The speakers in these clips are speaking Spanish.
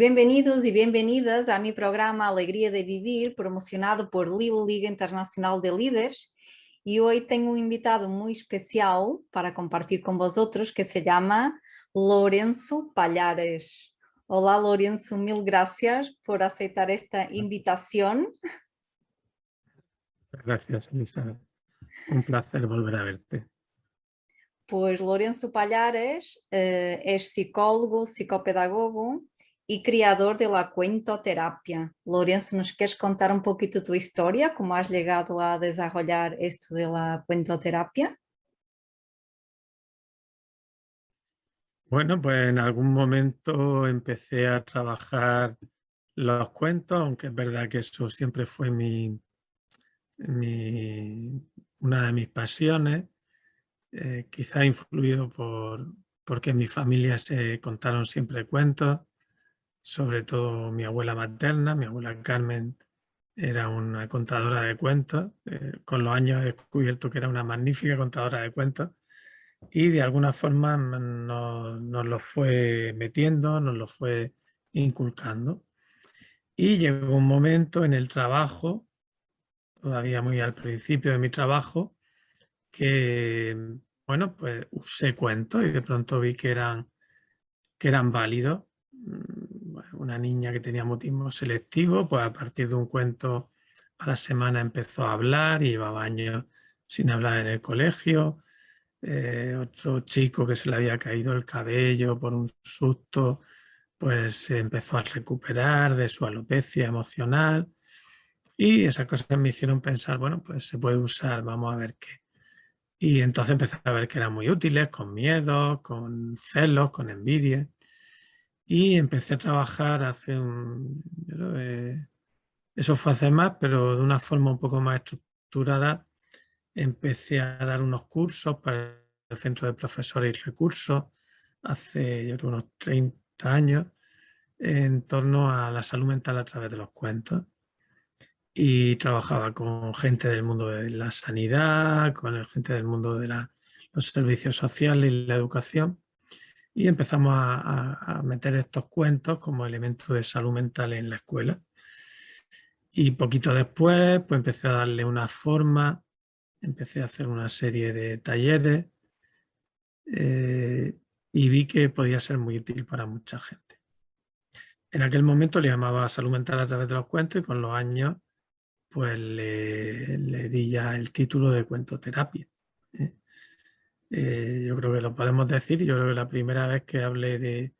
bienvenidos y bienvenidas a mi programa Alegría de Vivir, promocionado por Lille Liga Internacional de Líderes. Y hoy tengo un invitado muy especial para compartir con vosotros que se llama Lourenço Palhares. Hola Lourenço, mil gracias por aceptar esta invitación. Gracias, Elizabeth. Un placer volver a verte. Pues Lourenço Palhares es psicólogo, psicopedagogo y creador de la cuentoterapia. Lourenço, ¿nos quieres contar un poquito tu historia? ¿Cómo has llegado a desarrollar esto de la cuentoterapia? Bueno, pues en algún momento empecé a trabajar los cuentos, aunque es verdad que eso siempre fue una de mis pasiones, quizá influido porque en mi familia se contaron siempre cuentos, sobre todo mi abuela materna, mi abuela Carmen era una contadora de cuentos, con los años he descubierto que era una magnífica contadora de cuentos. Y de alguna forma nos lo fue metiendo, nos lo fue inculcando. Y llegó un momento en el trabajo, todavía muy al principio de mi trabajo, que, bueno, pues usé cuentos y de pronto vi que eran válidos. Bueno, una niña que tenía mutismo selectivo, pues a partir de un cuento a la semana empezó a hablar y llevaba años sin hablar en el colegio. Otro chico que se le había caído el cabello por un susto, pues se empezó a recuperar de su alopecia emocional y esas cosas me hicieron pensar, bueno, pues se puede usar, vamos a ver qué. Y entonces empecé a ver que eran muy útiles, con miedo, con celos, con envidia. Y empecé a trabajar eso fue hace más, pero de una forma un poco más estructurada. Empecé a dar unos cursos para el Centro de Profesores y Recursos hace yo creo unos 30 años en torno a la salud mental a través de los cuentos. Y trabajaba con gente del mundo de la sanidad, con gente del mundo de los servicios sociales y la educación. Y empezamos a meter estos cuentos como elemento de salud mental en la escuela. Y poquito después, pues empecé a darle una forma, empecé a hacer una serie de talleres y vi que podía ser muy útil para mucha gente. En aquel momento le llamaba salud mental a través de los cuentos y con los años pues le di ya el título de cuentoterapia. Yo creo que lo podemos decir. Yo creo que la primera vez que hablé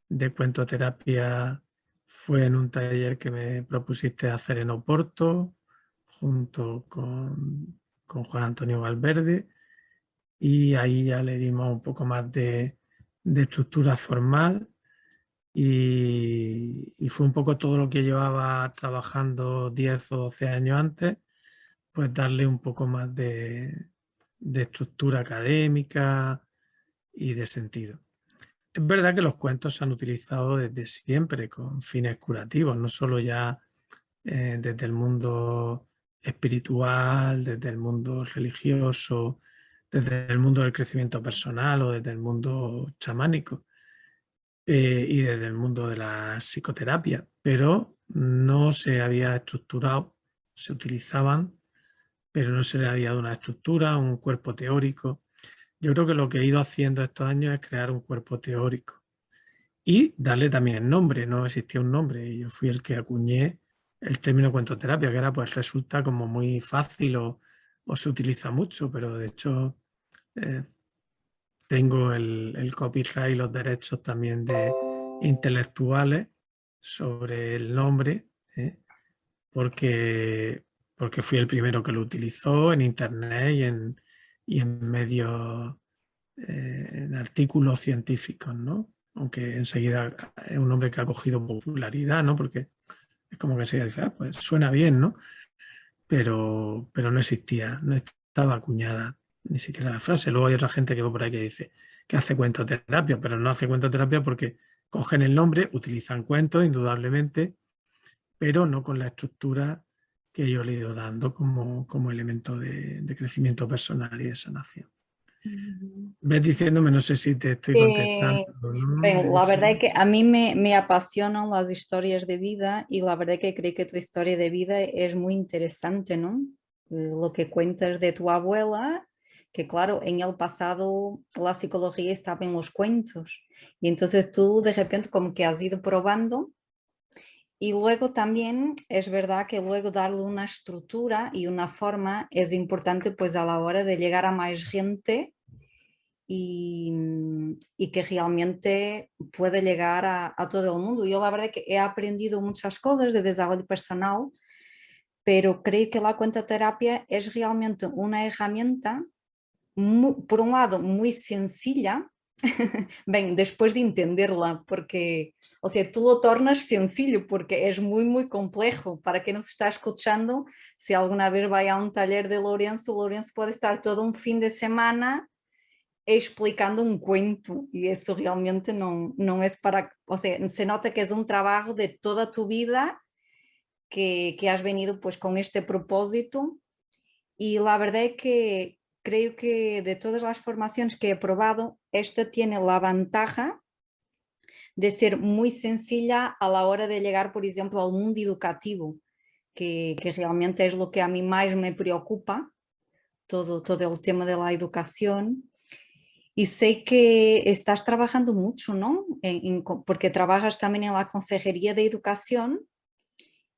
de cuentoterapia fue en un taller que me propusiste hacer en Oporto junto con Juan Antonio Valverde, y ahí ya le dimos un poco más de estructura formal y fue un poco todo lo que llevaba trabajando 10 o 12 años antes, pues darle un poco más de estructura académica y de sentido. Es verdad que los cuentos se han utilizado desde siempre con fines curativos, no solo ya desde el mundo espiritual, desde el mundo religioso, desde el mundo del crecimiento personal o desde el mundo chamánico y desde el mundo de la psicoterapia, pero no se había estructurado, se utilizaban, pero no se le había dado una estructura, un cuerpo teórico. Yo creo que lo que he ido haciendo estos años es crear un cuerpo teórico y darle también nombre. No existía un nombre y yo fui el que acuñé el término cuentoterapia, que ahora pues resulta como muy fácil o se utiliza mucho, pero de hecho eh, tengo el copyright y los derechos también de intelectuales sobre el nombre, porque, porque fui el primero que lo utilizó en internet y en medios, en artículos científicos, ¿no? Aunque enseguida es un nombre que ha cogido popularidad, ¿no? Porque es como que se dice, ah, pues suena bien, ¿no? Pero no existía, no estaba acuñada ni siquiera la frase. Luego hay otra gente que va por ahí que dice que hace cuentoterapia, pero no hace cuentoterapia porque cogen el nombre, utilizan cuentos, indudablemente, pero no con la estructura que yo le he ido dando como elemento de crecimiento personal y de sanación. Ujú. Ves diciéndome, no sé si te estoy contestando o no. La verdad es que a mí me apasionan las historias de vida y la verdad es que creo que tu historia de vida es muy interesante, ¿no? Lo que cuentas de tu abuela, que claro, en el pasado la psicología estaba en los cuentos y entonces tú de repente como que has ido probando y luego también es verdad que luego darle una estructura y una forma es importante pues a la hora de llegar a más gente y, y que realmente puede llegar a todo el mundo. Yo la verdad que he aprendido muchas cosas de desarrollo personal, pero creo que la cuentoterapia es realmente una herramienta, por un lado, muy sencilla. Bem, después de entenderla, porque, o sea, tú lo tornas sencillo porque es muy, muy complejo. Para quien nos está escuchando, si alguna vez vai a un taller de Lourenço puede estar todo un fin de semana explicando un cuento y eso realmente no es para, o sea, se nota que es un trabajo de toda tu vida que has venido pues con este propósito y la verdad es que creo que de todas las formaciones que he probado, esta tiene la ventaja de ser muy sencilla a la hora de llegar, por ejemplo, al mundo educativo, que realmente es lo que a mí más me preocupa, todo el tema de la educación. Y sé que estás trabajando mucho, ¿no? Porque trabajas también en la Consejería de Educación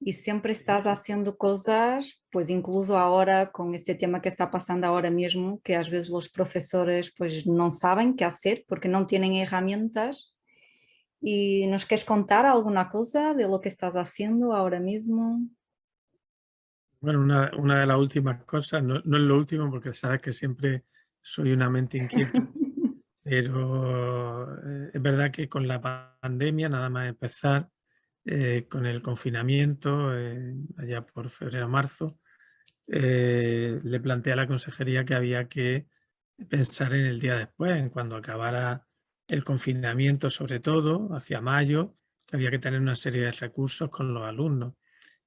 y siempre estás haciendo cosas, pues incluso ahora con este tema que está pasando ahora mismo, que a veces los profesores pues no saben qué hacer porque no tienen herramientas. ¿Y nos quieres contar alguna cosa de lo que estás haciendo ahora mismo? Bueno, una de las últimas cosas, no es lo último porque sabes que siempre soy una mente inquieta, pero es verdad que con la pandemia, nada más empezar, con el confinamiento, allá por febrero o marzo, le planteé a la consejería que había que pensar en el día después, en cuando acabara el confinamiento, sobre todo hacia mayo, que había que tener una serie de recursos con los alumnos.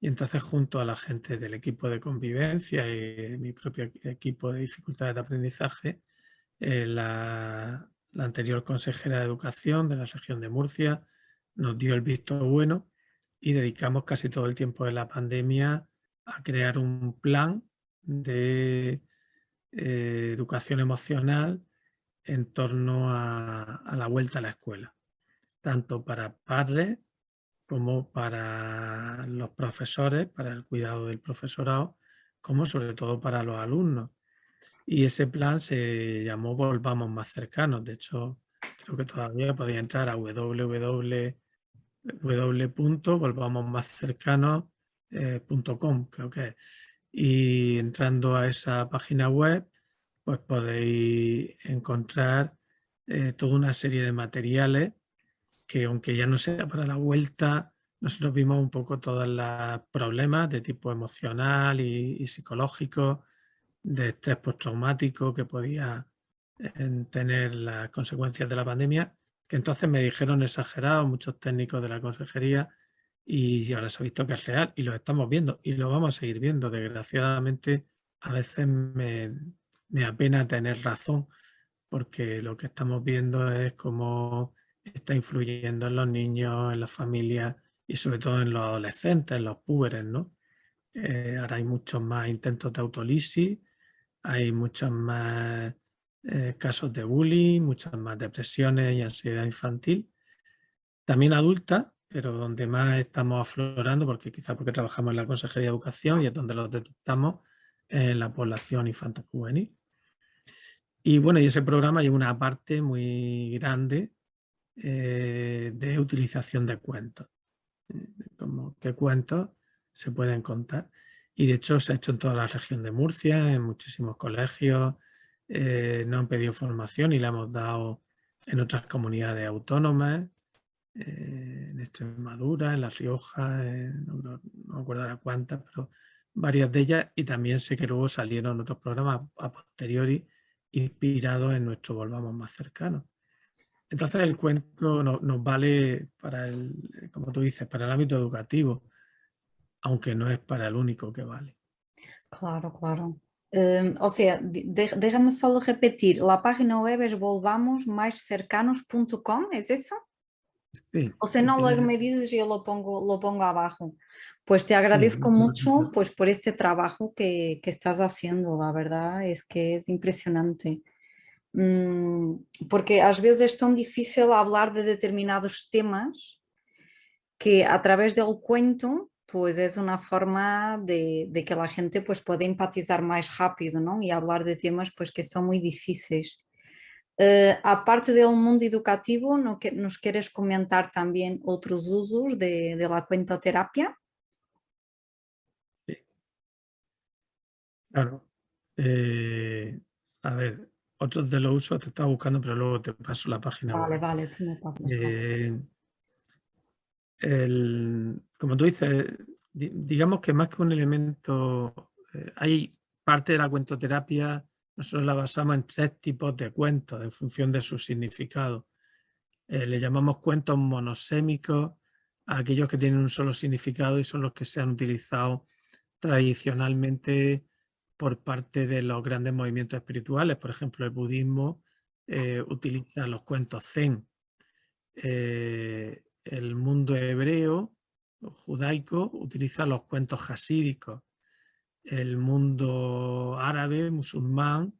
Y entonces, junto a la gente del equipo de convivencia y mi propio equipo de dificultades de aprendizaje, la anterior consejera de Educación de la región de Murcia nos dio el visto bueno y dedicamos casi todo el tiempo de la pandemia a crear un plan de educación emocional en torno a la vuelta a la escuela, tanto para padres como para los profesores, para el cuidado del profesorado, como sobre todo para los alumnos. Y ese plan se llamó Volvamos Más Cercanos. De hecho, creo que todavía podía entrar a www.volvamosmáscercanos.com, creo que es. Y entrando a esa página web, pues podéis encontrar toda una serie de materiales que, aunque ya no sea para la vuelta, nosotros vimos un poco todos los problemas de tipo emocional y psicológico, de estrés postraumático que podía tener las consecuencias de la pandemia, que entonces me dijeron exagerado muchos técnicos de la consejería y ahora se ha visto que es real y lo estamos viendo y lo vamos a seguir viendo. Desgraciadamente, a veces me apena tener razón porque lo que estamos viendo es cómo está influyendo en los niños, en las familias y sobre todo en los adolescentes, en los púberes, ¿no? Ahora hay muchos más intentos de autolisis, hay muchos más casos de bullying, muchas más depresiones y ansiedad infantil, también adulta, pero donde más estamos aflorando, porque quizá porque trabajamos en la Consejería de Educación y es donde los detectamos en la población infantil juvenil. Y bueno, y ese programa lleva una parte muy grande de utilización de cuentos, como qué cuentos se pueden contar. Y de hecho se ha hecho en toda la región de Murcia, en muchísimos colegios, nos han pedido formación y la hemos dado en otras comunidades autónomas, en Extremadura, en La Rioja, no me acuerdo ahora cuántas, pero varias de ellas, y también sé que luego salieron otros programas a posteriori inspirados en nuestro Volvamos Más Cercanos. Entonces el cuento nos vale para el, como tú dices, para el ámbito educativo, aunque no es para el único que vale. Claro, claro. O sea, déjame solo repetir, la página web es volvamosmaiscercanos.com, ¿es eso? Sí, O sea, si no, luego quieres, me dices, yo lo pongo abajo. Pues te sí, agradezco mucho pues, por este trabajo que estás haciendo, la verdad es que es impresionante. Porque às vezes es tão difícil hablar de determinados temas que a través del cuento pues es una forma de que la gente pues pueda empatizar más rápido, ¿no? Y hablar de temas pues que son muy difíciles. Aparte del mundo educativo, ¿nos quieres comentar también otros usos de la cuentoterapia? sí, claro. Eh, a ver, otros de los usos te estaba buscando, pero luego te paso la página Vale, web. vale, tú me pasas. Eh, como tú dices, digamos que más que un elemento, hay parte de la cuentoterapia, nosotros la basamos en 3 tipos de cuentos en función de su significado. Le llamamos cuentos monosémicos a aquellos que tienen un solo significado y son los que se han utilizado tradicionalmente por parte de los grandes movimientos espirituales. Por ejemplo, el budismo utiliza los cuentos zen. El mundo hebreo o judaico utiliza los cuentos jasídicos. El mundo árabe, musulmán,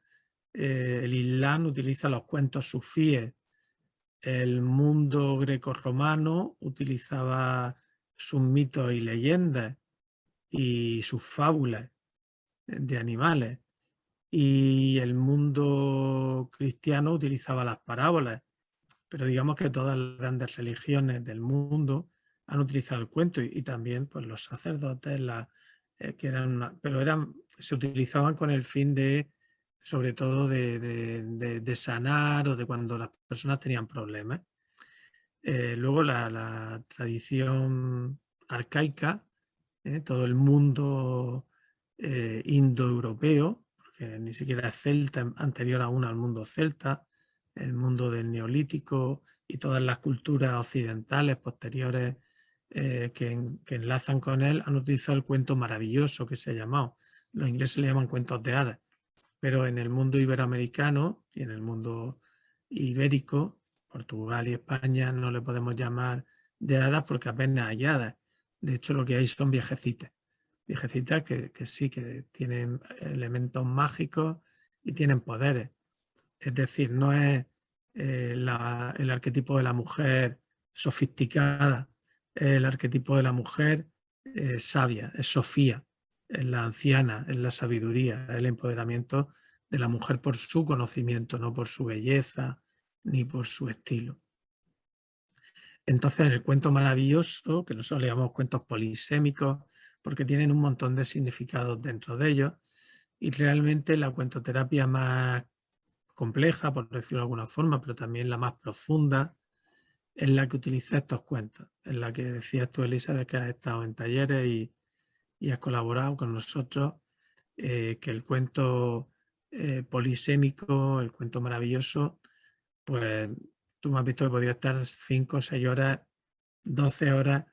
el Islam utiliza los cuentos sufíes. El mundo grecorromano utilizaba sus mitos y leyendas y sus fábulas de animales. Y el mundo cristiano utilizaba las parábolas. Pero digamos que todas las grandes religiones del mundo han utilizado el cuento y también pues, los sacerdotes, que se utilizaban con el fin de, sobre todo, de sanar o de cuando las personas tenían problemas. Luego la tradición arcaica, todo el mundo indoeuropeo, porque ni siquiera es celta, anterior aún al mundo celta, el mundo del neolítico y todas las culturas occidentales posteriores que enlazan con él, han utilizado el cuento maravilloso que se ha llamado. Los ingleses le llaman cuentos de hadas, pero en el mundo iberoamericano y en el mundo ibérico, Portugal y España, no le podemos llamar de hadas porque apenas hay hadas. De hecho, lo que hay son viejecitas. Viejecitas que sí, que tienen elementos mágicos y tienen poderes. Es decir, no es el arquetipo de la mujer sofisticada, es el arquetipo de la mujer sabia, es Sofía, es la anciana, es la sabiduría, es el empoderamiento de la mujer por su conocimiento, no por su belleza ni por su estilo. Entonces, el cuento maravilloso, que nosotros le llamamos cuentos polisémicos, porque tienen un montón de significados dentro de ellos, y realmente la cuentoterapia más compleja, por decirlo de alguna forma, pero también la más profunda, es la que utiliza estos cuentos, en la que decías tú, Elizabeth, que has estado en talleres y has colaborado con nosotros, que el cuento polisémico, el cuento maravilloso, pues tú me has visto que podía estar 5, 6 horas, 12 horas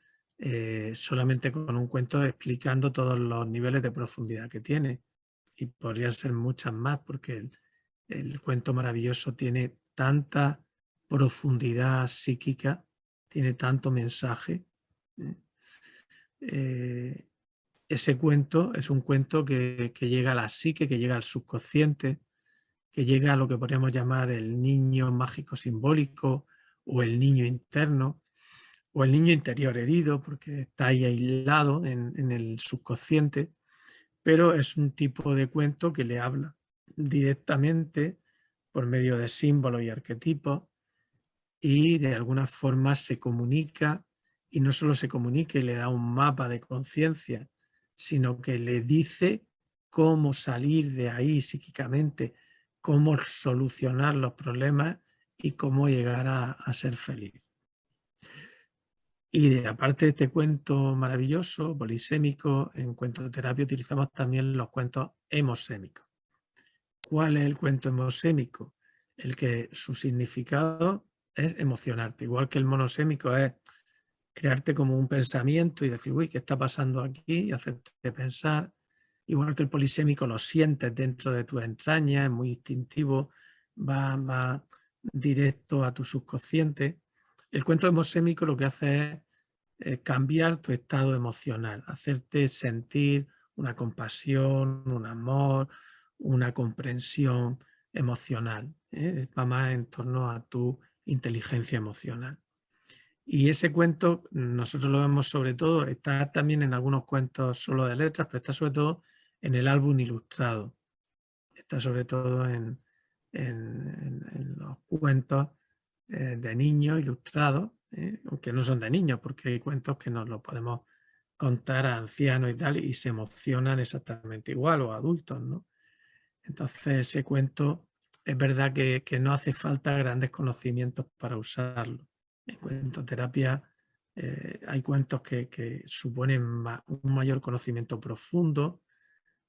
solamente con un cuento explicando todos los niveles de profundidad que tiene. Y podrían ser muchas más porque el cuento maravilloso tiene tanta profundidad psíquica, tiene tanto mensaje. ¿eh? Eh, Ese cuento es un cuento que llega a la psique, que llega al subconsciente, que llega a lo que podríamos llamar el niño mágico simbólico o el niño interno o el niño interior herido, porque está ahí aislado en el subconsciente, pero es un tipo de cuento que le habla directamente por medio de símbolos y arquetipos y de alguna forma se comunica y no solo se comunica y le da un mapa de conciencia, sino que le dice cómo salir de ahí psíquicamente, cómo solucionar los problemas y cómo llegar a ser feliz. Y aparte de este cuento maravilloso, polisémico, en cuentoterapia utilizamos también los cuentos hemosémicos. ¿Cuál es el cuento hemosémico? El que su significado es emocionarte, igual que el monosémico es crearte como un pensamiento y decir, uy, ¿qué está pasando aquí? Y hacerte pensar. igual que el polisémico lo sientes dentro de tus entrañas, es muy instintivo, va directo a tu subconsciente. El cuento hemosémico lo que hace es cambiar tu estado emocional, hacerte sentir una compasión, un amor, una comprensión emocional. Va más en torno a tu inteligencia emocional. Y ese cuento nosotros lo vemos sobre todo, está también en algunos cuentos solo de letras, pero está sobre todo en el álbum ilustrado. Está sobre todo en los cuentos de niños ilustrados, aunque no son de niños, porque hay cuentos que nos los podemos contar a ancianos y tal, y se emocionan exactamente igual, o adultos, ¿no? Entonces ese cuento es verdad que no hace falta grandes conocimientos para usarlo. En cuentoterapia hay cuentos que suponen un mayor conocimiento profundo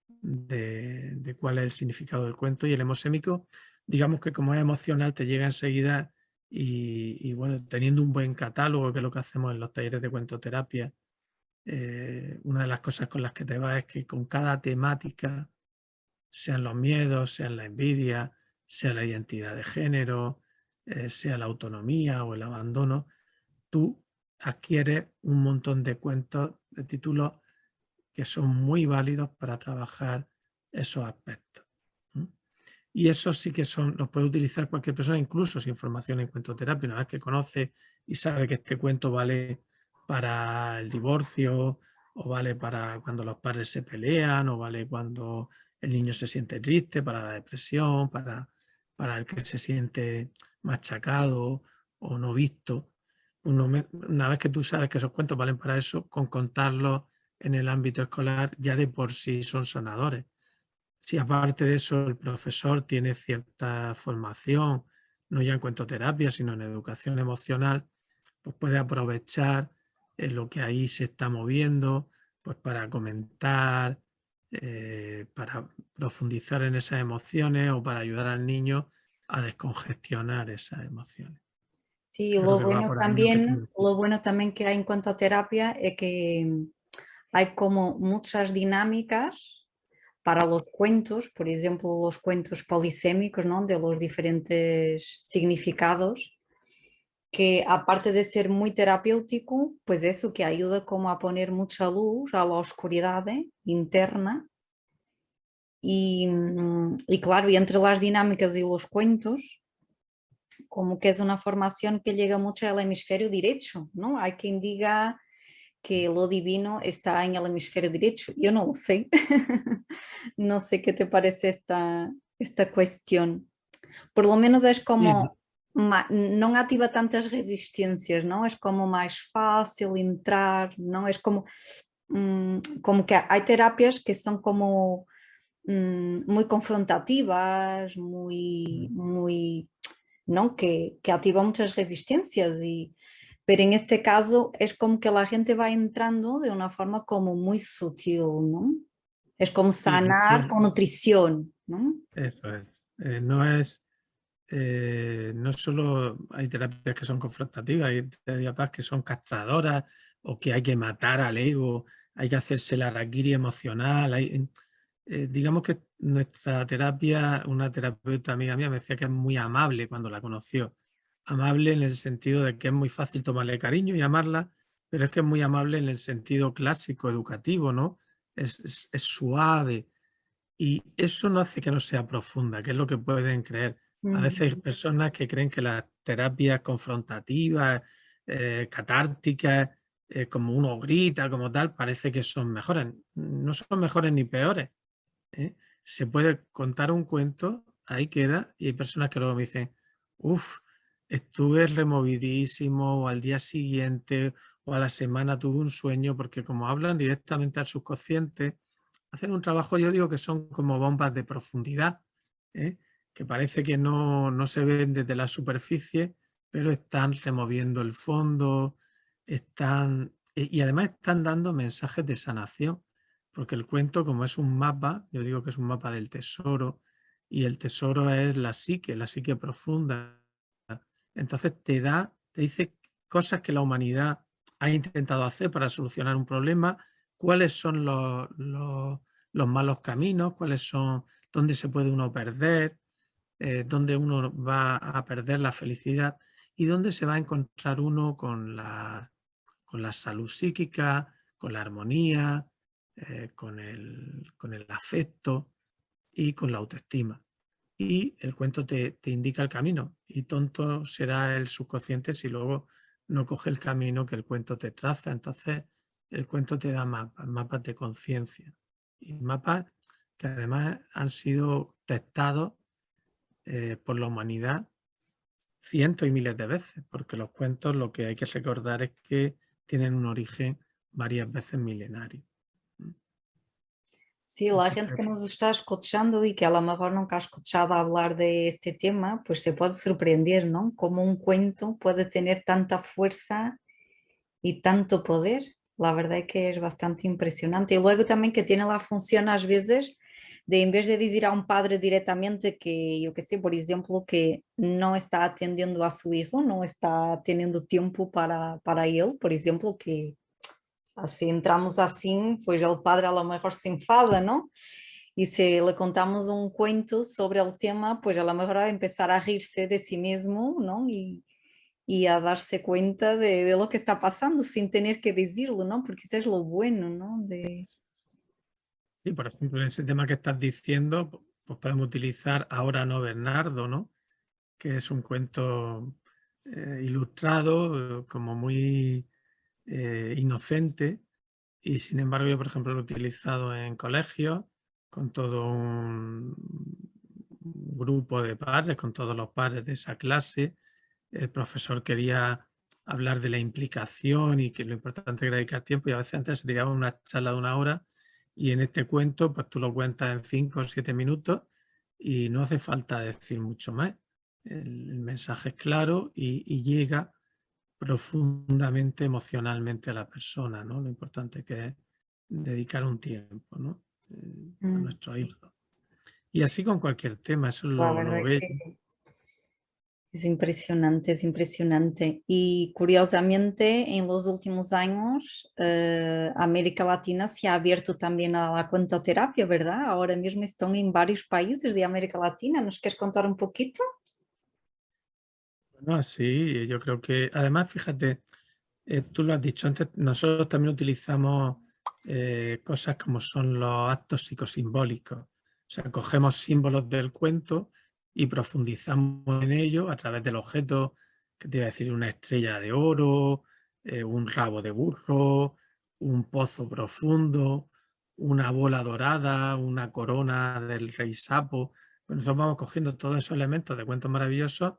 de cuál es el significado del cuento, y el hemosémico, digamos que como es emocional, te llega enseguida y bueno, teniendo un buen catálogo, que es lo que hacemos en los talleres de cuentoterapia, una de las cosas con las que te vas es que con cada temática, sean los miedos, sean la envidia, sea la identidad de género, sea la autonomía o el abandono, tú adquieres un montón de cuentos, de títulos que son muy válidos para trabajar esos aspectos. Y eso sí que los puede utilizar cualquier persona, incluso sin formación en cuentoterapia. Una vez que conoce y sabe que este cuento vale para el divorcio, o vale para cuando los padres se pelean, o vale cuando el niño se siente triste, para la depresión, para el que se siente machacado o no visto. Una vez que tú sabes que esos cuentos valen para eso, con contarlos en el ámbito escolar ya de por sí son sanadores. Si aparte de eso el profesor tiene cierta formación, no ya en cuentoterapia, sino en educación emocional, pues puede aprovechar lo que ahí se está moviendo, pues para comentar, para profundizar en esas emociones o para ayudar al niño a descongestionar esas emociones. Sí, Creo que va por ahí lo que tú... lo bueno también que hay en cuanto a terapia es que hay como muchas dinámicas para los cuentos, por ejemplo, los cuentos polisémicos, ¿no? De los diferentes significados, que aparte de ser muy terapéutico, pues eso que ayuda como a poner mucha luz a la oscuridad interna. Y claro, y entre las dinámicas y los cuentos, como que es una formación que llega mucho al hemisferio derecho, ¿no? Hay quien diga que lo divino está en el hemisferio derecho. Yo no lo sé. No sé qué te parece esta cuestión. Por lo menos es como, no activa tantas resistencias, ¿no? Es como más fácil entrar, ¿no? Es como, como que hay terapias que son como muy confrontativas, muy, ¿no? Que activan muchas resistencias pero en este caso es como que la gente va entrando de una forma como muy sutil, ¿no? Es como Sí, sanar con nutrición, ¿no? eso es. No solo hay terapias que son confrontativas, hay terapias que son castradoras o que hay que matar al ego, hay que hacerse la harakiri emocional. Digamos que nuestra terapia, una terapeuta amiga mía me decía que es muy amable cuando la conoció. Amable en el sentido de que es muy fácil tomarle cariño y amarla, pero es que es muy amable en el sentido clásico, educativo, ¿no? Es suave, y eso no hace que no sea profunda, que es lo que pueden creer. A veces hay personas que creen que las terapias confrontativas, catárticas, como uno grita, como tal, parece que son mejores. No son mejores ni peores, ¿eh? Se puede contar un cuento, ahí queda, y hay personas que luego me dicen, uff, estuve removidísimo, o al día siguiente, o a la semana tuve un sueño, porque como hablan directamente al subconsciente, hacen un trabajo, yo digo que son como bombas de profundidad, ¿eh? Que parece que no se ven desde la superficie, pero están removiendo el fondo, y además están dando mensajes de sanación, porque el cuento, como es un mapa, yo digo que es un mapa del tesoro, y el tesoro es la psique profunda. Entonces te dice cosas que la humanidad ha intentado hacer para solucionar un problema, cuáles son los malos caminos, cuáles son, dónde se puede uno perder, dónde uno va a perder la felicidad y dónde se va a encontrar uno con la salud psíquica, con la armonía, con el afecto y con la autoestima. Y el cuento te indica el camino y tonto será el subconsciente si luego no coge el camino que el cuento te traza. Entonces el cuento te da mapas, mapas de conciencia y mapas que además han sido testados por la humanidad cientos y miles de veces, porque los cuentos lo que hay que recordar es que tienen un origen varias veces milenario. Sí, la gente Entonces, que nos está escuchando y que a lo mejor nunca ha escuchado hablar de este tema, pues se puede sorprender, ¿no? Cómo un cuento puede tener tanta fuerza y tanto poder. La verdad es que es bastante impresionante. Y luego también que tiene la función às veces de en vez de decir a un padre directamente que, yo qué sé, por ejemplo, que no está atendiendo a su hijo, no está teniendo tiempo para él, por ejemplo, que así entramos assim, pues el padre a lo mejor se enfada, ¿no? Y si le contamos un cuento sobre el tema, pues a lo mejor va a empezar a reírse de sí mismo, ¿no? Y a darse cuenta de lo que está pasando sin tener que decirlo, ¿no? Porque eso es lo bueno, ¿no? De... sí, por ejemplo, en ese tema que estás diciendo, pues podemos utilizar Ahora no Bernardo, ¿no? Que es un cuento ilustrado, como muy inocente, y sin embargo yo, por ejemplo, lo he utilizado en colegios con todo un grupo de padres, con todos los padres de esa clase. El profesor quería hablar de la implicación y que lo importante era dedicar tiempo, y a veces antes se tiraba una charla de 1 hora, y en este cuento pues tú lo cuentas en 5 o 7 minutos y no hace falta decir mucho más. El mensaje es claro y llega profundamente emocionalmente a la persona, ¿no? Lo importante que es dedicar un tiempo, ¿no? A Mm, nuestros hijos. Y así con cualquier tema, eso es la lo verdad bello. que es impresionante, es impresionante. Y curiosamente, en los últimos años, América Latina se ha abierto también a la cuentoterapia, ¿verdad? Ahora mismo están en varios países de América Latina. ¿Nos quieres contar un poquito? Bueno, sí, yo creo que, además, fíjate, tú lo has dicho antes, nosotros también utilizamos cosas como son los actos psicosimbólicos. O sea, cogemos símbolos del cuento y profundizamos en ello a través del objeto, que te iba a decir una estrella de oro, un rabo de burro, un pozo profundo, una bola dorada, una corona del rey sapo. Pues nosotros vamos cogiendo todos esos elementos de cuentos maravillosos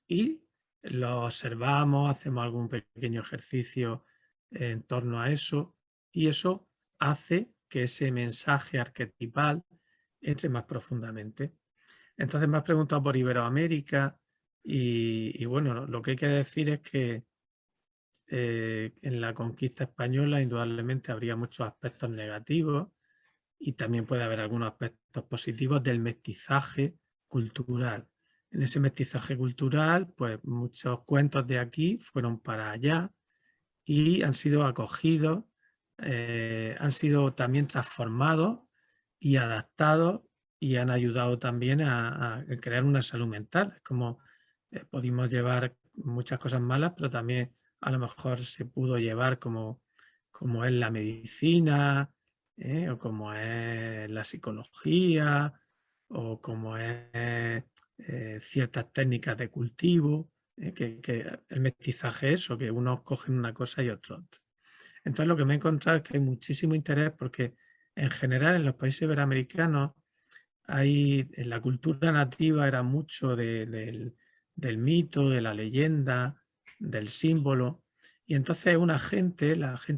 y lo observamos, hacemos algún pequeño ejercicio en torno a eso, y eso hace que ese mensaje arquetipal entre más profundamente. Entonces me has preguntado por Iberoamérica y bueno, lo que hay que decir es que en la conquista española indudablemente habría muchos aspectos negativos y también puede haber algunos aspectos positivos del mestizaje cultural. En ese mestizaje cultural, pues muchos cuentos de aquí fueron para allá y han sido acogidos, han sido también transformados y adaptados y han ayudado también a crear una salud mental. Es como pudimos llevar muchas cosas malas, pero también a lo mejor se pudo llevar como es la medicina, o como es la psicología, o como es ciertas técnicas de cultivo, que el mestizaje es eso, que unos cogen una cosa y otros otra. Entonces lo que me he encontrado es que hay muchísimo interés porque en general en los países iberoamericanos en la cultura nativa era mucho del mito, de la leyenda, del símbolo. Y entonces la gente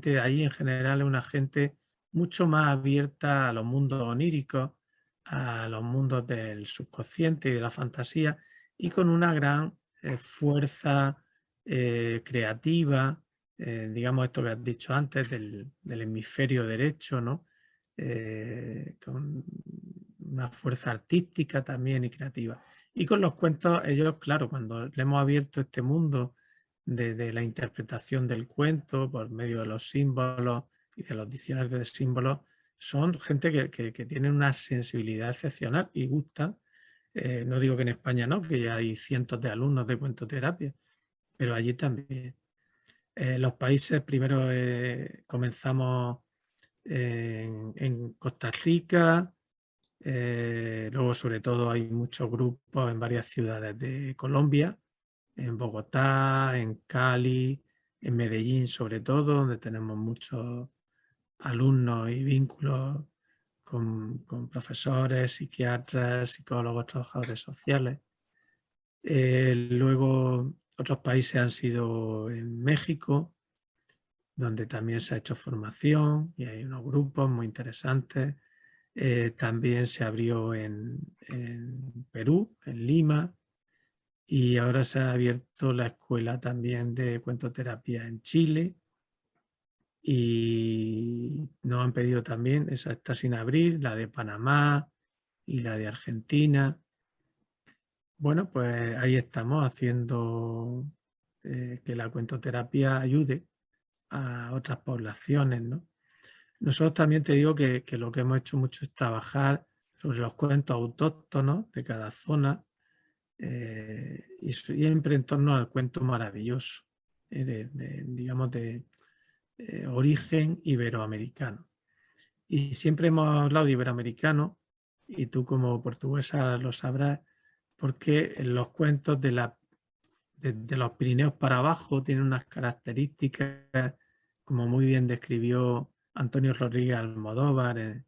de ahí en general es una gente mucho más abierta a los mundos oníricos, a los mundos del subconsciente y de la fantasía, y con una gran fuerza creativa, digamos esto que has dicho antes, del hemisferio derecho, ¿no? Con una fuerza artística también y creativa. Y con los cuentos, ellos, claro, cuando le hemos abierto este mundo de la interpretación del cuento por medio de los símbolos y de los diccionarios de símbolos, son gente que tiene una sensibilidad excepcional y gustan. No digo que en España no, que ya hay cientos de alumnos de cuentoterapia, pero allí también. Los países, primero comenzamos en Costa Rica, luego sobre todo hay muchos grupos en varias ciudades de Colombia, en Bogotá, en Cali, en Medellín sobre todo, donde tenemos muchos alumnos y vínculos con profesores, psiquiatras, psicólogos, trabajadores sociales. Luego otros países han sido en México, donde también se ha hecho formación y hay unos grupos muy interesantes. También se abrió en Perú, en Lima, y ahora se ha abierto la escuela también de cuentoterapia en Chile. Y nos han pedido también, esa está sin abrir, la de Panamá y la de Argentina. Bueno, pues ahí estamos haciendo que la cuentoterapia ayude a otras poblaciones, ¿no? Nosotros también te digo que lo que hemos hecho mucho es trabajar sobre los cuentos autóctonos de cada zona y siempre en torno al cuento maravilloso, digamos, de origen iberoamericano. Y siempre hemos hablado de iberoamericano, y tú como portuguesa lo sabrás, porque los cuentos de los Pirineos para abajo tienen unas características, como muy bien describió Antonio Rodríguez Almodóvar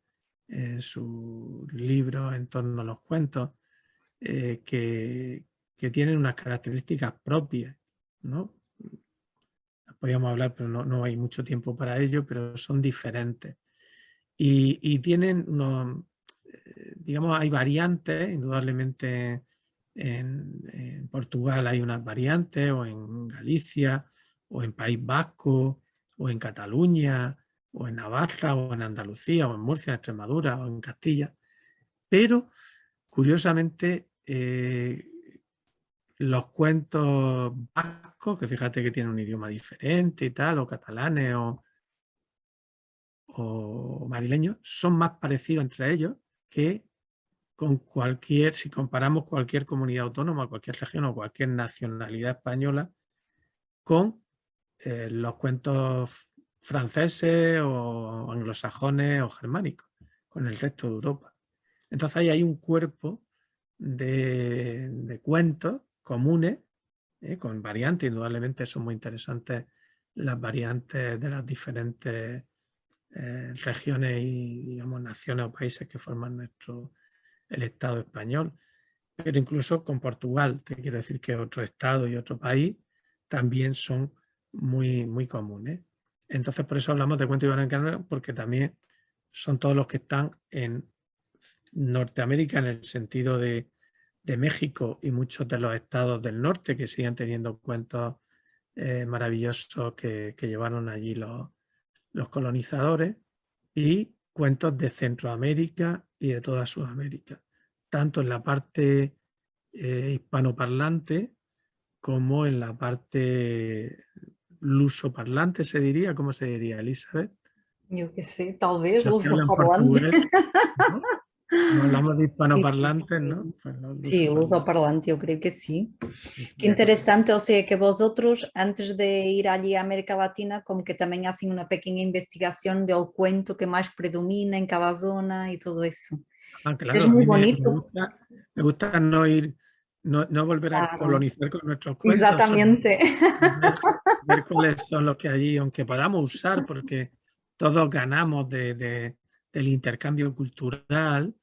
en su libro En torno a los cuentos, que tienen unas características propias, ¿no? Podríamos hablar, pero no hay mucho tiempo para ello, pero son diferentes. Y tienen unos, digamos, hay variantes, indudablemente en Portugal hay unas variantes, o en Galicia, o en País Vasco, o en Cataluña, o en Navarra, o en Andalucía, o en Murcia, en Extremadura, o en Castilla. Pero, curiosamente, los cuentos vascos, que fíjate que tienen un idioma diferente y tal, o catalanes o madrileños, son más parecidos entre ellos que con cualquier, si comparamos cualquier comunidad autónoma, cualquier región o cualquier nacionalidad española con los cuentos franceses o anglosajones o germánicos, con el resto de Europa. Entonces ahí hay un cuerpo de cuentos comunes, con variantes, indudablemente son muy interesantes las variantes de las diferentes regiones y, digamos, naciones o países que forman el Estado español. Pero incluso con Portugal, te quiero decir que otro Estado y otro país también son muy, muy comunes. Entonces, por eso hablamos de cuentos iberoamericanos, porque también son todos los que están en Norteamérica, en el sentido de México y muchos de los estados del norte, que siguen teniendo cuentos maravillosos que llevaron allí los colonizadores, y cuentos de Centroamérica y de toda Sudamérica, tanto en la parte hispanoparlante como en la parte lusoparlante, se diría. ¿Cómo se diría, Elizabeth? Yo qué sé, talvez Los que hablan lusoparlante. portugués, ¿no? Como hablamos de Sí, hispanoparlantes, ¿no? Pues los sí, lusoparlantes. lusoparlante, yo creo que sí. Sí, sí, Qué interesante, o sea que vosotros antes de ir allí a América Latina como que también hacen una pequeña investigación del cuento que más predomina en cada zona y todo eso. Es claro, a muy mí me bonito. gusta no ir, no volver a Claro, colonizar con nuestros cuentos, exactamente. ver cuáles son los que allí, aunque podamos usar, porque todos ganamos del intercambio cultural,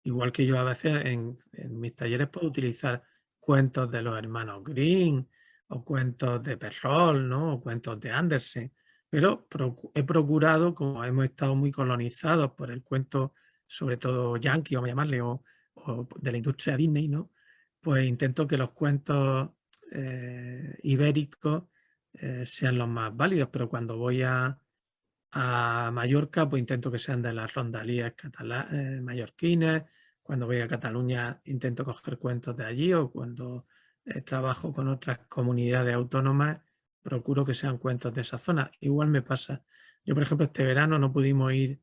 igual que yo a veces en mis talleres puedo utilizar cuentos de los hermanos Grimm o cuentos de Perrault, ¿no? O cuentos de Andersen, pero he procurado, como hemos estado muy colonizados por el cuento, sobre todo yankee, vamos a llamarle, o de la industria Disney, ¿no? Pues intento que los cuentos ibéricos sean los más válidos, pero cuando voy a Mallorca, pues intento que sean de las rondalías mallorquines. Cuando voy a Cataluña intento coger cuentos de allí, o cuando trabajo con otras comunidades autónomas procuro que sean cuentos de esa zona. Igual me pasa Yo, por ejemplo, este verano no pudimos ir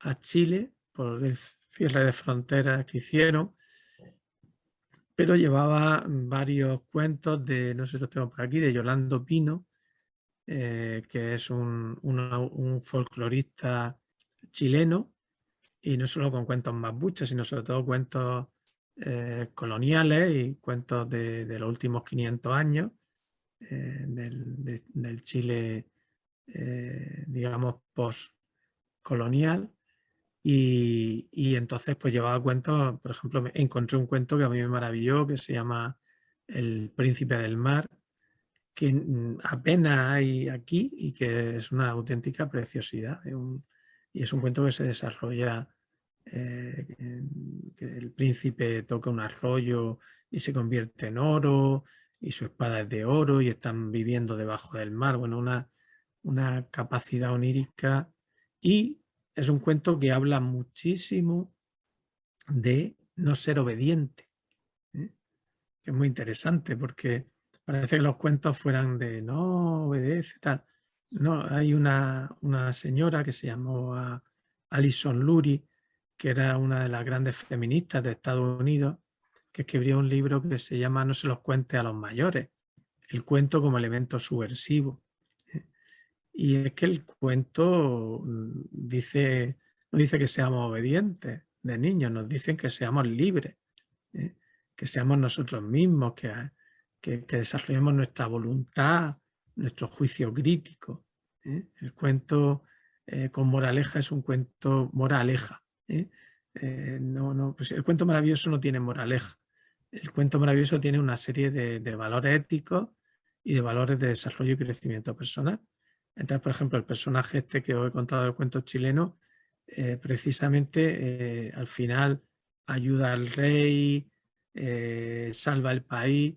a Chile por el cierre de fronteras que hicieron, pero llevaba varios cuentos de, no sé si los tengo por aquí, de Yolando Pino, que es un folclorista chileno, y no solo con cuentos mapuches, sino sobre todo cuentos coloniales y cuentos de los últimos 500 años del Chile, digamos, post-colonial. Y entonces pues llevaba cuentos, por ejemplo, encontré un cuento que a mí me maravilló, que se llama El Príncipe del Mar, que apenas hay aquí y que es una auténtica preciosidad. Y es un cuento que se desarrolla, que el príncipe toca un arroyo y se convierte en oro, y su espada es de oro y están viviendo debajo del mar. Bueno, una capacidad onírica, y es un cuento que habla muchísimo de no ser obediente, ¿eh? Que es muy interesante porque parece que los cuentos fueran de no obedece, tal. No, hay una señora que se llamó Alison Lurie, que era una de las grandes feministas de Estados Unidos, que escribió un libro que se llama No se los cuente a los mayores, el cuento como elemento subversivo. Y es que el cuento dice, no dice que seamos obedientes de niños, nos dicen que seamos libres, ¿eh? Que seamos nosotros mismos, que desarrollemos nuestra voluntad, nuestro juicio crítico, ¿eh? El cuento con moraleja es un cuento moraleja, ¿eh? Pues el cuento maravilloso no tiene moraleja. El cuento maravilloso tiene una serie de valores éticos y de valores de desarrollo y crecimiento personal. Entonces, por ejemplo, el personaje este que os he contado del cuento chileno, precisamente al final ayuda al rey, salva el país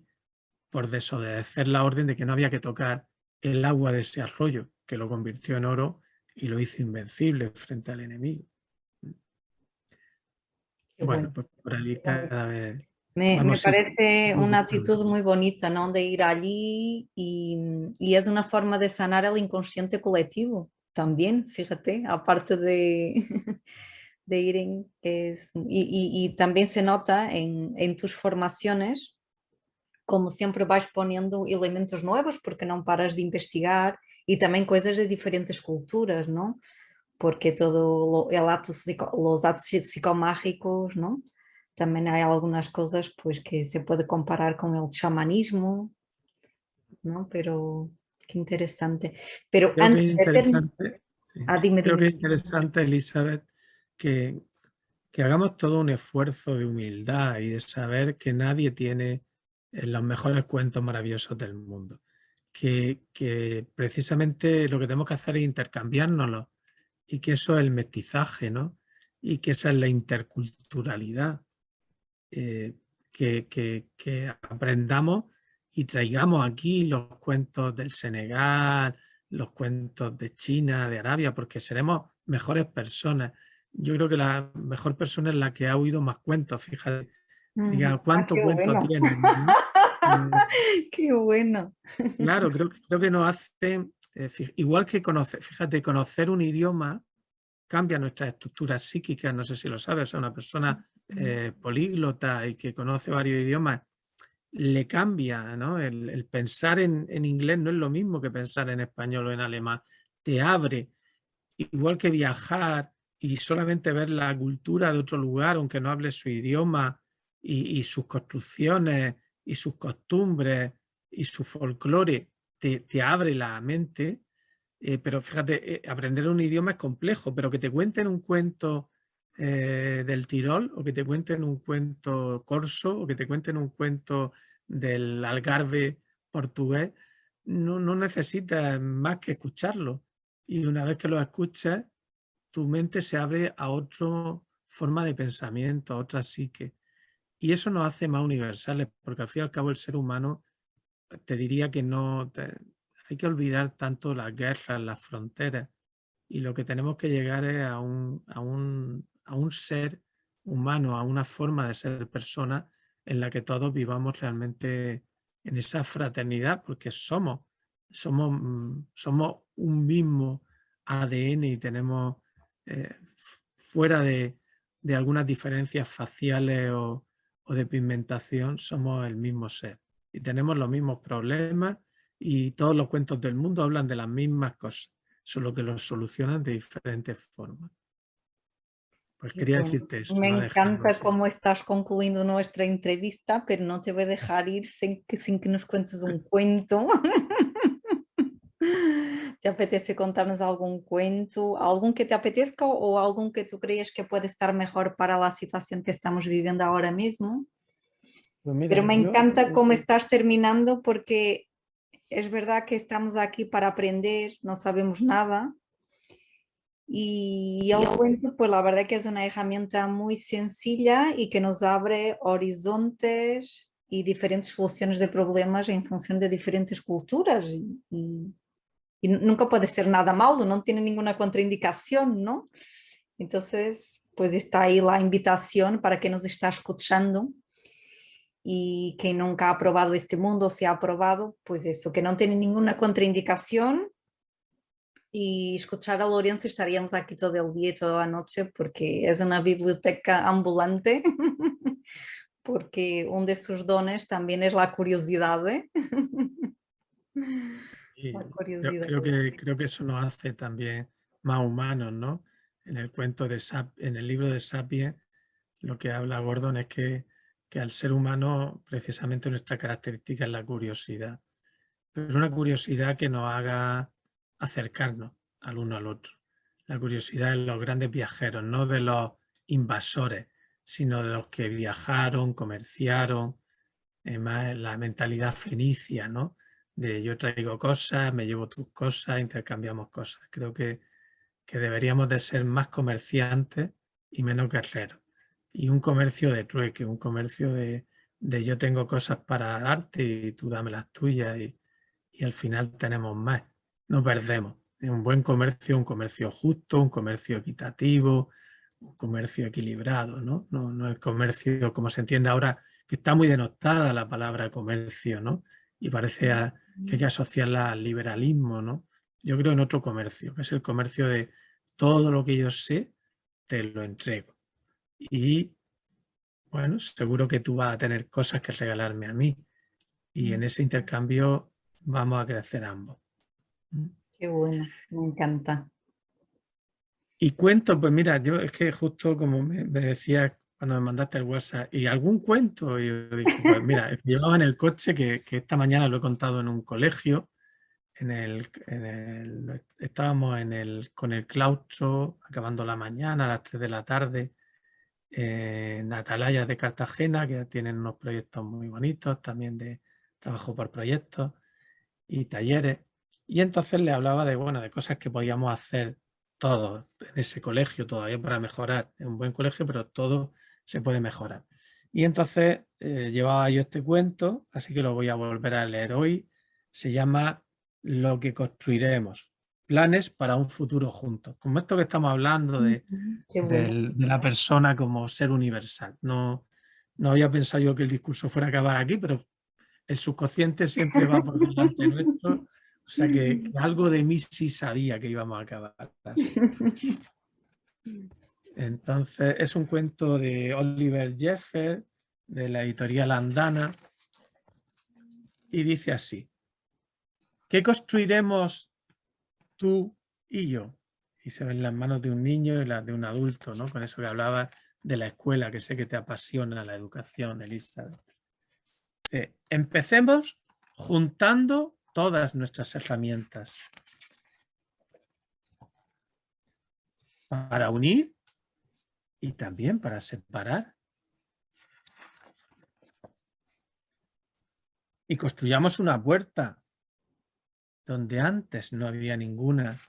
por desobedecer la orden de que no había que tocar el agua de ese arroyo, que lo convirtió en oro y lo hizo invencible frente al enemigo. Qué Bueno, bueno. pues por ahí cada vez Me vamos parece una buscando. actitud muy bonita, ¿no? De ir allí y es una forma de sanar el inconsciente colectivo también, fíjate, aparte de, de ir y también se nota en tus formaciones, como siempre vais poniendo elementos nuevos porque no paras de investigar y también cosas de diferentes culturas, ¿no? Porque los actos psicomágicos, ¿no? También hay algunas cosas pues que se puede comparar con el chamanismo, ¿no? Pero qué interesante. Pero Creo que antes es de terminar, interesante, sí, dime, creo que dime. es interesante, Elizabeth, que, que hagamos todo un esfuerzo de humildad y de saber que nadie tiene los mejores cuentos maravillosos del mundo. Que precisamente lo que tenemos que hacer es intercambiárnoslos, y que eso es el mestizaje, ¿no? Y que esa es la interculturalidad. eh, que aprendamos y traigamos aquí los cuentos del Senegal, los cuentos de China, de Arabia, porque seremos mejores personas. Yo creo que la mejor persona es la que ha oído más cuentos, fíjate. Ujú. Diga, ¿cuánto Qué cuento bueno, tienes? ¿No? qué bueno. Claro, creo que nos hace, igual que conocer, fíjate, conocer un idioma cambia nuestras estructuras psíquicas, no sé si lo sabes, o sea, una persona políglota y que conoce varios idiomas, le cambia, ¿no? El pensar en inglés no es lo mismo que pensar en español o en alemán, te abre, igual que viajar y solamente ver la cultura de otro lugar, aunque no hable su idioma y sus construcciones y sus costumbres y su folclore, te abre la mente. Pero fíjate, aprender un idioma es complejo, pero que te cuenten un cuento del Tirol, o que te cuenten un cuento corso, o que te cuenten un cuento del Algarve portugués, no necesitas más que escucharlo. Y una vez que lo escuchas, tu mente se abre a otra forma de pensamiento, a otra psique. Y eso nos hace más universales, porque al fin y al cabo el ser humano, te diría que no, hay que olvidar tanto las guerras, las fronteras, y lo que tenemos que llegar es a un ser humano, a una forma de ser persona en la que todos vivamos realmente en esa fraternidad, porque somos un mismo ADN y tenemos, fuera de algunas diferencias faciales o de pigmentación, somos el mismo ser. Y tenemos los mismos problemas y todos los cuentos del mundo hablan de las mismas cosas, solo que los solucionan de diferentes formas. Pues Qué quería bueno. decirte eso, Me no dejarlo encanta así. cómo estás concluyendo nuestra entrevista, pero no te voy a dejar ir sin que nos cuentes un cuento. ¿Te apetece contarnos algún cuento? ¿Algún que te apetezca o algún que tú creas que puede estar mejor para la situación que estamos viviendo ahora mismo? Pues Pero mira, me encanta cómo estás terminando porque es verdad que estamos aquí para aprender, no sabemos nada. Y el cuento, pues la verdad que es una herramienta muy sencilla y que nos abre horizontes y diferentes soluciones de problemas en función de diferentes culturas. Y nunca puede ser nada malo, no tiene ninguna contraindicación, ¿no? Entonces, pues está ahí la invitación para quien nos está escuchando y quien nunca ha probado este mundo, se ha probado, pues eso, que no tiene ninguna contraindicación y escuchar a Lorenzo estaríamos aquí todo el día y toda la noche porque es una biblioteca ambulante, porque uno de sus dones también es la curiosidad, ¿eh? Y La curiosidad. creo que eso nos hace también más humanos, ¿no? En el cuento de en el libro de Sapiens, lo que habla Gordon es que al ser humano precisamente nuestra característica es la curiosidad, pero una curiosidad que nos haga acercarnos al uno al otro. La curiosidad de los grandes viajeros, no de los invasores, sino de los que viajaron, comerciaron, más la mentalidad fenicia, ¿no? De yo traigo cosas, me llevo tus cosas, intercambiamos cosas. Creo que deberíamos de ser más comerciantes y menos guerreros. Y un comercio de trueque, un comercio de yo tengo cosas para darte y tú dame las tuyas y al final tenemos más, no perdemos. Es un buen comercio, un comercio justo, un comercio equitativo, un comercio equilibrado, ¿no? No el comercio como se entiende ahora, que está muy denostada la palabra comercio, ¿no? Y parece que hay que asociarla al liberalismo, ¿no? Yo creo en otro comercio, que es el comercio de todo lo que yo sé, te lo entrego. Y bueno, seguro que tú vas a tener cosas que regalarme a mí. Y en ese intercambio vamos a crecer ambos. Qué bueno, me encanta. Y cuento, pues mira, yo es que justo como me decías cuando me mandaste el WhatsApp, ¿y algún cuento? Y yo dije, pues mira, llevaba en el coche que esta mañana lo he contado en un colegio, estábamos con el claustro, acabando la mañana a las 3 de la tarde, en Atalayas de Cartagena, que tienen unos proyectos muy bonitos, también de trabajo por proyectos y talleres. Y entonces le hablaba de, bueno, de cosas que podíamos hacer todos en ese colegio todavía para mejorar. Es un buen colegio, pero todo se puede mejorar. Y entonces llevaba yo este cuento, así que lo voy a volver a leer hoy. Se llama Lo que construiremos. Planes para un futuro juntos. Como esto que estamos hablando Qué bueno. de la persona como ser universal. No había pensado yo que el discurso fuera a acabar aquí, pero el subconsciente siempre va por delante nuestro, o sea que algo de mí sí sabía que íbamos a acabar así. Entonces, es un cuento de Oliver Jeffers, de la editorial Andana, y dice así: ¿qué construiremos tú y yo? Y se ven las manos de un niño y las de un adulto, ¿no? Con eso que hablaba de la escuela, que sé que te apasiona la educación, Elizabeth. Empecemos juntando todas nuestras herramientas para unir y también para separar. Y construyamos una puerta donde antes no había ninguna.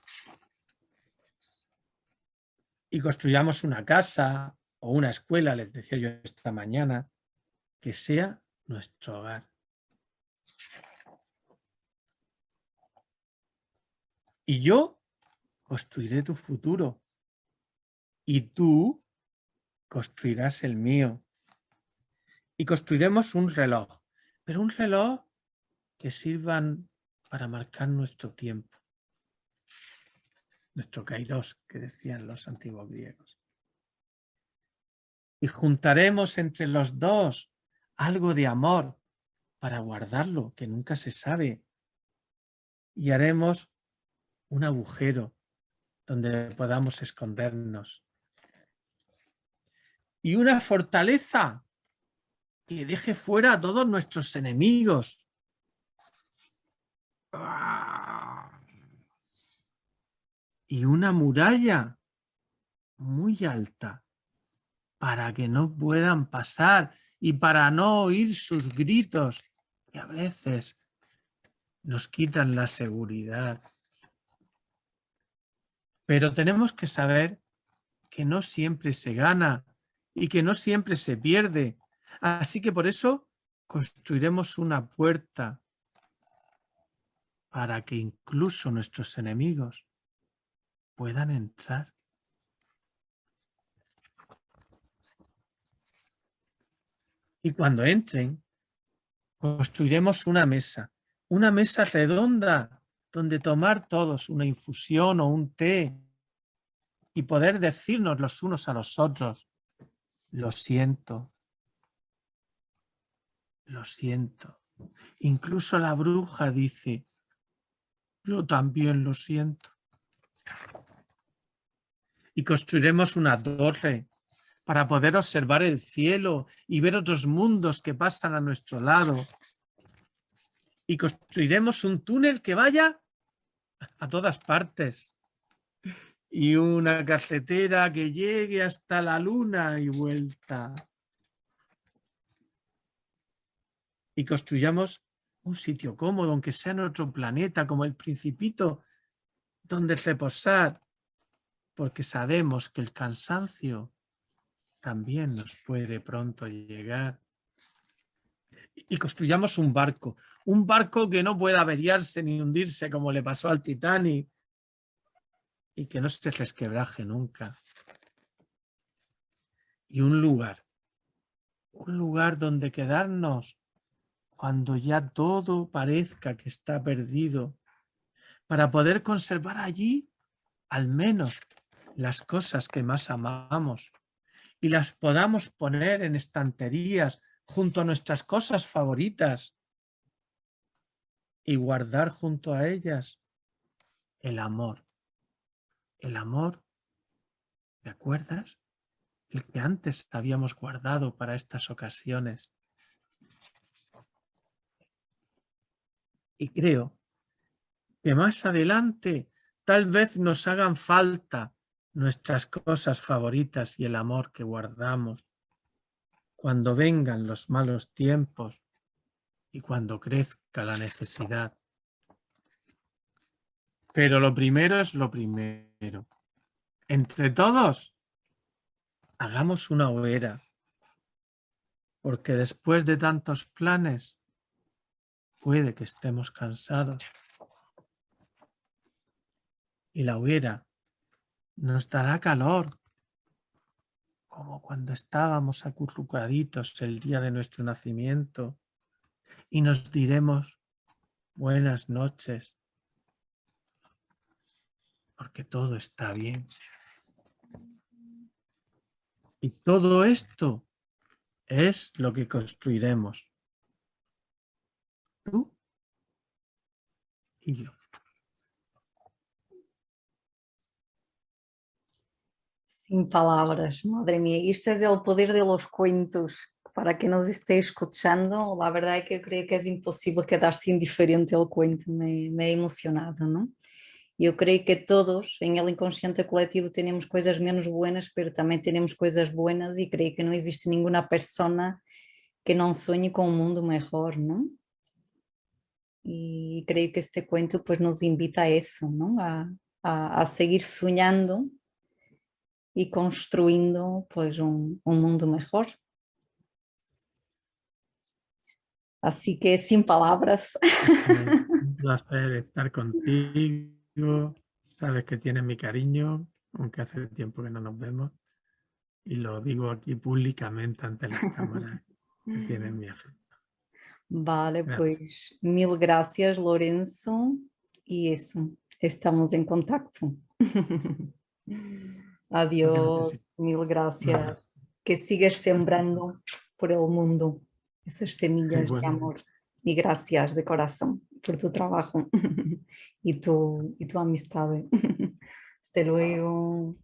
Y construyamos una casa o una escuela, les decía yo esta mañana, que sea nuestro hogar. Y yo construiré tu futuro. Y tú construirás el mío. Y construiremos un reloj, pero un reloj que sirvan para marcar nuestro tiempo. nuestro kairos, que decían los antiguos griegos. Y juntaremos entre los dos algo de amor para guardarlo, que nunca se sabe. Y haremos un agujero donde podamos escondernos. Y una fortaleza que deje fuera a todos nuestros enemigos. Y una muralla muy alta para que no puedan pasar y para no oír sus gritos, que a veces nos quitan la seguridad. Pero tenemos que saber que no siempre se gana y que no siempre se pierde. Así que por eso construiremos una puerta para que incluso nuestros enemigos puedan entrar. Y cuando entren, construiremos una mesa redonda donde tomar todos una infusión o un té y poder decirnos los unos a los otros, lo siento, lo siento. Incluso la bruja dice, yo también lo siento. Y construiremos una torre para poder observar el cielo y ver otros mundos que pasan a nuestro lado. Y construiremos un túnel que vaya a todas partes. Y una carretera que llegue hasta la luna y vuelta. Y construyamos un sitio cómodo, aunque sea en otro planeta, como el Principito, donde reposar, porque sabemos que el cansancio también nos puede pronto llegar. Y construyamos un barco que no pueda averiarse ni hundirse como le pasó al Titanic y que no se resquebraje nunca. Y un lugar donde quedarnos cuando ya todo parezca que está perdido, para poder conservar allí al menos las cosas que más amamos y las podamos poner en estanterías junto a nuestras cosas favoritas y guardar junto a ellas el amor. El amor, ¿te acuerdas? El que antes habíamos guardado para estas ocasiones. Y creo que más adelante tal vez nos hagan falta nuestras cosas favoritas y el amor que guardamos cuando vengan los malos tiempos y cuando crezca la necesidad. Pero lo primero es lo primero. Entre todos, hagamos una hoguera, porque después de tantos planes, puede que estemos cansados. Y la hoguera nos dará calor, como cuando estábamos acurrucaditos el día de nuestro nacimiento, y nos diremos buenas noches, porque todo está bien. Y todo esto es lo que construiremos. Tú y yo. Sin palabras, madre mía. Esto es el poder de los cuentos. Para quien nos esté escuchando, la verdad es que yo creo que es imposible quedarse indiferente al cuento. Me he emocionado, ¿no? Eu creio que todos, em el inconsciente coletivo, temos coisas menos buenas, pero também temos coisas buenas e creio que não existe nenhuma persona que não sonhe com um mundo melhor, não? E creio que este cuento pues nos invita a isso, não? A seguir sonhando e construindo pues um mundo melhor. Así que sin palabras. Un placer estar contigo. Sabes que tienes mi cariño, aunque hace tiempo que no nos vemos. Y lo digo aquí públicamente ante las cámaras, que tienes mi afecto. Vale, Gracias. pues mil gracias, Lourenço. E isso, estamos en contacto. Lo que Adiós, necesites. mil gracias. Nada. Que sigas sembrando por el mundo esas semillas de Bueno, amor. Y gracias de corazón por tu trabajo y tu amistad. Hasta luego.